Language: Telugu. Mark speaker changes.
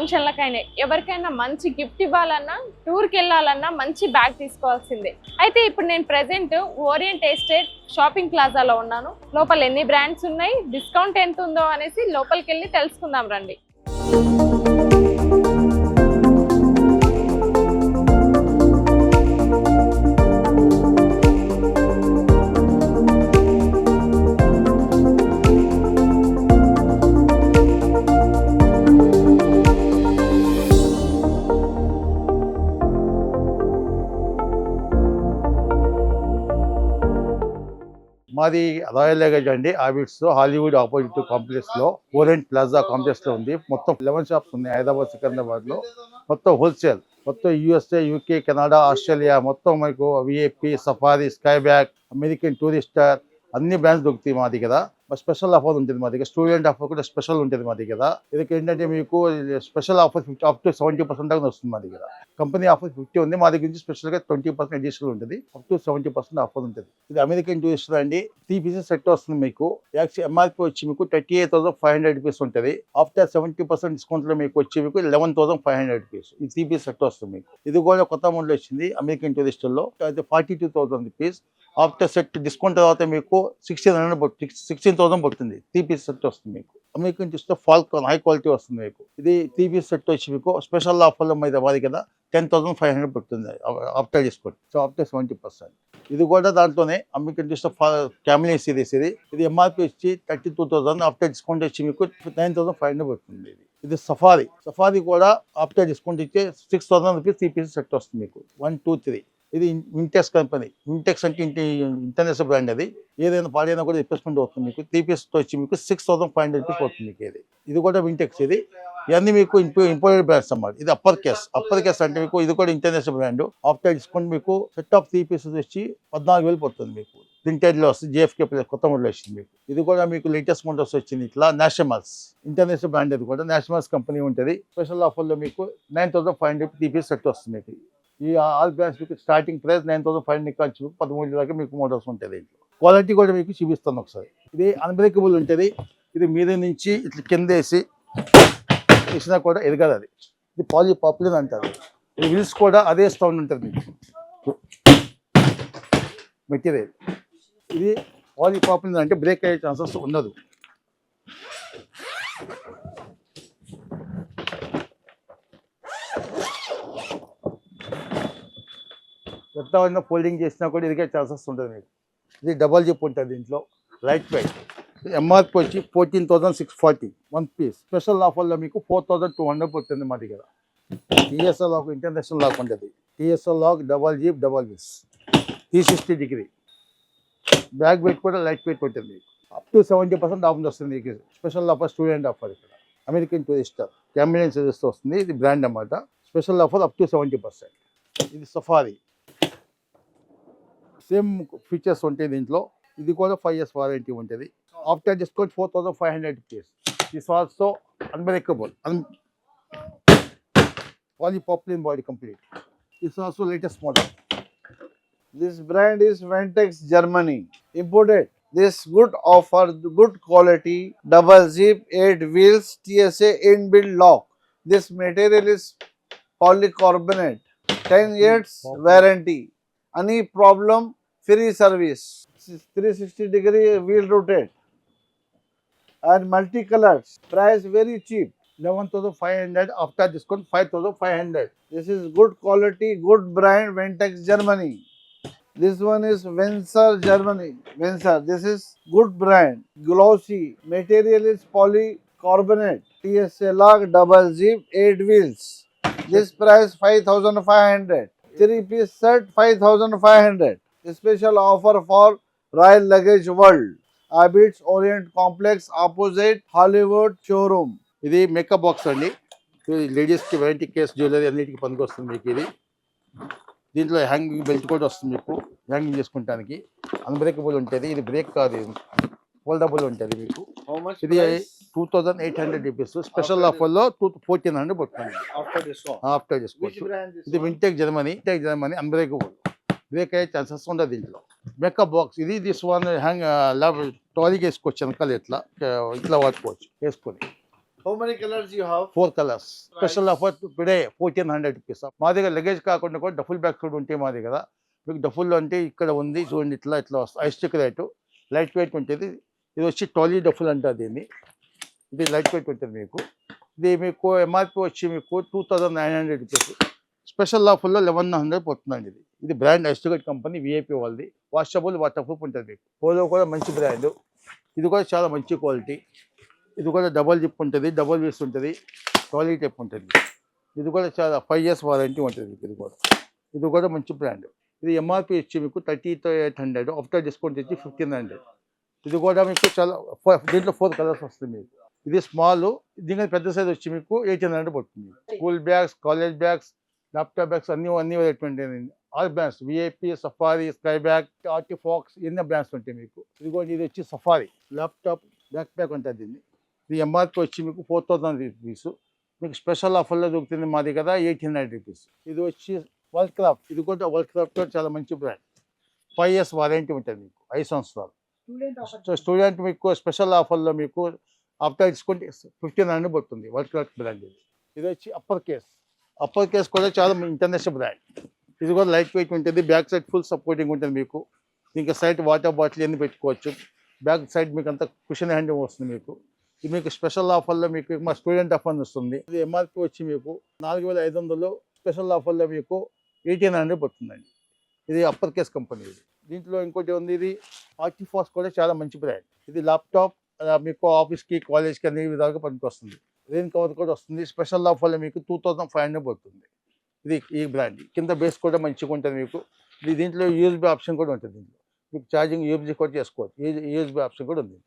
Speaker 1: ఫంక్షన్లకైనా ఎవరికైనా మంచి గిఫ్ట్ ఇవ్వాలన్నా టూర్కి వెళ్ళాలన్నా మంచి బ్యాగ్ తీసుకోవాల్సిందే. అయితే ఇప్పుడు నేను ప్రెసెంట్ ఓరియంట్ ఎస్టేట్ షాపింగ్ ప్లాజాలో ఉన్నాను. లోపల ఎన్ని బ్రాండ్స్ ఉన్నాయి, డిస్కౌంట్ ఎంత ఉందో అనేసి లోపలికి వెళ్ళి తెలుసుకుందాం రండి.
Speaker 2: మాది రాయల్ లగేజ్ అండి. ఆబిట్స్ హాలీవుడ్ ఆపోజిట్ కాంప్లెక్స్ లో ఓరియంట్ ప్లాజా కాంప్లెక్స్ లో ఉంది. మొత్తం 11 షాప్స్ ఉన్నాయి హైదరాబాద్, సికింద్రాబాద్ లో. మొత్తం హోల్సేల్, మొత్తం యూఎస్ఏ, యూకే, కెనడా, ఆస్ట్రేలియా మొత్తం మీకు VIP, Safari, Sky bag, American Tourister అన్ని బ్రాండ్స్ దొరుకుతాయి మా దగ్గర. స్పెషల్ ఆఫర్ ఉంటుంది మా దగ్గర. స్టూడెంట్ ఆఫర్ కూడా స్పెషల్ ఉంటుంది మా దగ్గర. ఇది ఏంటంటే మీకు స్పెషల్ ఆఫర్ అప్ టు 70% దాకా వస్తుంది మా దగ్గర. కంపెనీ ఆఫర్ 50 ఉంది, మా దగ్గర నుంచి స్పెషల్గా 20% అడిషనల్ ఉంటుంది. అప్ టు 70% ఆఫర్ ఉంటుంది. ఇది అమెరికన్ టూరిస్టర్ అండి. 3 పీసెస్ సెట్ వస్తుంది మీకు. యాక్చువల్ ఎంఆర్పీ వచ్చి మీకు 38,500 రూపీస్ ఉంటుంది. ఆఫ్టర్ 70% డిస్కౌంట్లో మీకు వచ్చి మీకు 11,500 రూపీస్. ఈ 3 పీస్ సెట్ వస్తుంది మీకు. ఇది కూడా కొత్త మోడల్ వచ్చింది అమెరికన్ టూరిస్టర్లో. అయితే 42,000 రూపీస్. ఆఫ్టర్ సెట్ డిస్కౌంట్ తర్వాత మీకు 16,000 పడుతుంది. 3 పీస్ సెట్ వస్తుంది మీకు. అమెరికన్ చూస్తే ఫాల్కాన్ హై క్వాలిటీ వస్తుంది మీకు. ఇది 3 పీస్ సెట్ వచ్చి మీకు స్పెషల్ ఆఫర్లో మీద వారి కదా 10,500 పడుతుంది ఆఫ్టర్ డిస్కౌంట్. So after 70%. ఇది కూడా దాంట్లోనే అమెరికన్ చూస్తే క్యామిలీ సిరీస్. ఇది ఎంఆర్పీ వచ్చి 32,000. ఆఫ్టర్ డిస్కౌంట్ వచ్చి మీకు 9,500 పడుతుంది. ఇది సఫారీ కూడా ఆఫ్టర్ డిస్కౌంట్ ఇచ్చే 6,000 రూపీస్ 3 పీస్ సెట్ వస్తుంది మీకు. 1, 2, 3. ఇది వింటెక్స్ కంపెనీ. వింటెక్స్ అంటే ఇంటర్నేషనల్ బ్రాండ్. అది ఏదైనా పాడైనా కూడా రిప్లేస్మెంట్ అవుతుంది మీకు. 3 పీస్ వచ్చి మీకు 6,500 రూపీస్ అవుతుంది మీకు. ఇది కూడా వింటెక్స్. ఇవన్నీ మీకు ఇంపోర్టెడ్ బ్రాండ్స్ అన్నమాట. ఇది అప్పర్ కేస్ అంటే మీకు ఇది కూడా ఇంటర్నేషనల్ బ్రాండ్. ఆఫ్టర్ డిస్కౌంట్ మీకు సెట్ ఆఫ్ 3 పీసెస్ వచ్చి 14,000 పడుతుంది మీకు. ప్రింటెడ్లో వస్తుంది. జేఎఫ్కే కొత్త మోడల్ వచ్చింది మీకు. ఇది కూడా మీకు లేటెస్ట్ మోడల్స్ వచ్చింది. ఇట్లా నేషనల్స్ ఇంటర్నేషనల్ బ్రాండ్. అది కూడా నేషనల్స్ కంపెనీ ఉంటుంది. స్పెషల్ ఆఫర్లో మీకు 9,500 3 పీస్ సెట్ వస్తుంది మీకు. ఈ ఆల్ బ్రాండ్స్ మీకు స్టార్టింగ్ ప్రైస్ 9,500 నుంచి 13,000 దాకా మీకు మోడల్స్ ఉంటుంది. క్వాలిటీ కూడా మీకు చూపిస్తాను ఒకసారి. ఇది అన్బ్రేకబుల్ ఉంటుంది. ఇది మీద నుంచి ఇట్లా కింద వేసినా కూడా ఎదగదు. అది ఇది పాలిపాప్లిన్ అంటారు. ఈ విల్స్ కూడా అదే సౌండ్ ఉంటుంది మీకు. మెటీరియల్ ఇది పాలిపాప్లిన్ అంటే బ్రేక్ అయ్యే ఛాన్సెస్ ఉండదు. కొత్త ఫోల్డింగ్ చేసినా కూడా ఎదిగే ఛాన్సెస్ ఉంటుంది మీకు. ఇది డబల్ జిప్ ఉంటుంది. దీంట్లో లైట్ వెయిట్. ఎంఆర్పీ వచ్చి 14,640 1 పీస్. స్పెషల్ ఆఫర్లో మీకు 4,200 పడుతుంది మా దగ్గర. టీఎస్ఎల్ లాక్ ఇంటర్నేషనల్ లాక్ ఉంటుంది. TSL lock double zip double wheels 360 degree. Back weight కూడా లైట్ వెయిట్ ఉంటుంది. అప్ టు 70% ఆఫర్ వస్తుంది మీకు. Special offer student offer. ఇక్కడ అమెరికన్ టూరిస్టర్ క్యామిలియన్ సిరీస్ వస్తుంది. ఇది బ్రాండ్ అన్నమాట. Special offer up to 70%. ఇది సఫారీ. సేమ్ ఫీచర్స్ ఉంటాయి దీంట్లో. ఇది కూడా 5 years వారంటీ ఉంటుంది. After discount 4,500 rupees. This also unbreakable polypropylene body complete. This also latest model.
Speaker 3: This brand is Ventex Germany imported. This good offer good quality, double zip, 8 wheels, TSA inbuilt lock. This material is polycarbonate. 10 years warranty. Any problem, free service. 360 degree wheel rotate and multicolors. Price very cheap.
Speaker 2: 11,500. After discount 5,500.
Speaker 3: This is good quality, good brand, Ventex Germany. This one is Venser Germany. Venser. This is good brand. Glossy. Material is polycarbonate. TSA lock, double zip, 8 wheels. This price 5,500. 3 piece set 5,500. Special offer for Royal Luggage World. Abits Orient Complex opposite Hollywood showroom.
Speaker 2: ఇది మేకప్ బాక్స్ అండి. లేడీస్కి వెరైటీ కేస్ జ్యువెలరీ అన్నిటికీ పనికి వస్తుంది మీకు. ఇది దీంట్లో హ్యాంగింగ్ బెల్ట్ కూడా వస్తుంది మీకు. హ్యాంగింగ్ చేసుకుంటానికి అన్బ్రేకబుల్ ఉంటుంది. ఇది బ్రేక్ కాదు, ఫోల్డబుల్ ఉంటుంది మీకు. ఇది 2,800 రూపీస్. స్పెషల్ ఆఫర్లో 1,400 పడుతుంది ఆఫ్టర్ డిస్కౌంట్. ఇది వింటెక్ జర్మనీ అన్బ్రేకబుల్. బ్రేక్ అయ్యే ఛాన్సెస్ ఉండదు దీంట్లో. మేకప్ బాక్స్ ఇది. దిస్ వన్ హ్యాంగ్ ట్రాలీకి వేసుకోవచ్చు. వెనకాల ఇట్లా వాడుకోవచ్చు వేసుకొని.
Speaker 3: How many colors you have?
Speaker 2: 4 colours special offer today 1400 rupees. మా దగ్గర లగేజ్ కాకుండా కూడా డఫుల్ బ్యాగ్స్ కూడా ఉంటాయి మా దగ్గర. మీకు డఫుల్లో అంటే ఇక్కడ ఉంది చూడండి, ఇట్లా ఇట్లా వస్తుంది. ఐస్టిక్ రేటు లైట్ వెయిట్ ఉంటుంది. ఇది వచ్చి ట్రాలీ డఫుల్ అంటారు దీన్ని. ఇది లైట్ వెయిట్ ఉంటుంది మీకు. ఇది మీకు ఎంఆర్పి వచ్చి మీకు 2900 రూపీస్. స్పెషల్ ఆఫర్లో 1100 పోతుందండి. ఇది బ్రాండ్ ఐస్టిక్ కంపెనీ విఐపి వాళ్ళది. వాషబుల్ వాటర్ ప్రూఫ్ ఉంటుంది మీకు. పోలో కూడా మంచి బ్రాండ్. ఇది కూడా చాలా మంచి క్వాలిటీ. ఇది కూడా డబల్ జిప్ ఉంటుంది, డబల్ వీస్ ఉంటుంది, ట్రాలీ టైప్ ఉంటుంది. ఇది కూడా చాలా 5 years వారంటీ ఉంటుంది మీకు. ఇది కూడా మంచి బ్రాండ్. ఇది ఎంఆర్పి వచ్చి మీకు 3800, ఆఫ్టర్ డిస్కౌంట్ వచ్చి 1500. ఇది కూడా మీకు చాలా దీంట్లో 4 కలర్స్ వస్తుంది మీకు. ఇది స్మాల్, దీని పెద్ద సైజ్ వచ్చి మీకు 1800 పడుతుంది. School bags, college bags, laptop bags అన్ని ఎటువంటి all brands VIP, Safari, Sky bag, ఆర్టిఫాక్స్ ఎన్ని బ్రాండ్స్ ఉంటాయి మీకు. ఇది వచ్చి సఫారీ ల్యాప్టాప్ బ్యాక్ ప్యాక్ ఉంటుంది దీన్ని. ఇది ఎంఆర్పి వచ్చి మీకు 4000 రూపీస్. మీకు స్పెషల్ ఆఫర్లో దొరుకుతుంది మా దగ్గర 1800 రూపీస్. ఇది వచ్చి వరల్డ్ క్రాఫ్ట్. ఇది కూడా వరల్డ్ క్రాఫ్ట్ చాలా మంచి బ్రాండ్. 5 years వారంటీ ఉంటుంది మీకు, 5 సంవత్సరాలు. స్టూడెంట్ మీకు స్పెషల్ ఆఫర్లో మీకు ఆఫ్టర్ డిస్కౌంట్ 1500 పడుతుంది. వరల్డ్ క్రాఫ్ట్ బ్రాండ్ ఇది. ఇది వచ్చి అప్పర్ కేస్ కూడా చాలా ఇంటర్నేషనల్ బ్రాండ్. ఇది కూడా లైట్ వెయిట్ ఉంటుంది. బ్యాక్ సైడ్ ఫుల్ సపోర్టింగ్ ఉంటుంది మీకు. ఇంకా సైడ్ వాటర్ బాటిల్ అన్ని పెట్టుకోవచ్చు. బ్యాక్ సైడ్ మీకు అంతా కుషన్ హ్యాండ్ వస్తుంది మీకు. ఇది మీకు స్పెషల్ ఆఫర్లో మీకు మా స్టూడెంట్ ఆఫర్ వస్తుంది. ఇది ఎంఆర్పి వచ్చి మీకు 4500, స్పెషల్ ఆఫర్లో మీకు 1800 పడుతుందండి. ఇది అప్పర్ కేస్ కంపెనీ. ఇది దీంట్లో ఇంకోటి ఉంది, ఇది ఆర్టిఫాక్స్ కూడా చాలా మంచి బ్రాండ్. ఇది ల్యాప్టాప్ మీకు ఆఫీస్కి, కాలేజ్కి అన్ని విధాలుగా పనికి వస్తుంది. రెయిన్ కవర్ కూడా వస్తుంది. స్పెషల్ ఆఫర్లో మీకు 2500 పడుతుంది. ఇది ఈ బ్రాండ్. కింద బేస్ కూడా మంచిగా ఉంటుంది మీకు. ఇది దీంట్లో యూఎస్బీ ఆప్షన్ కూడా ఉంటుంది. దీంట్లో మీకు ఛార్జింగ్ యూఎస్బీ కూడా చేసుకోవచ్చు. యూఎస్బీ ఆప్షన్ కూడా ఉంది.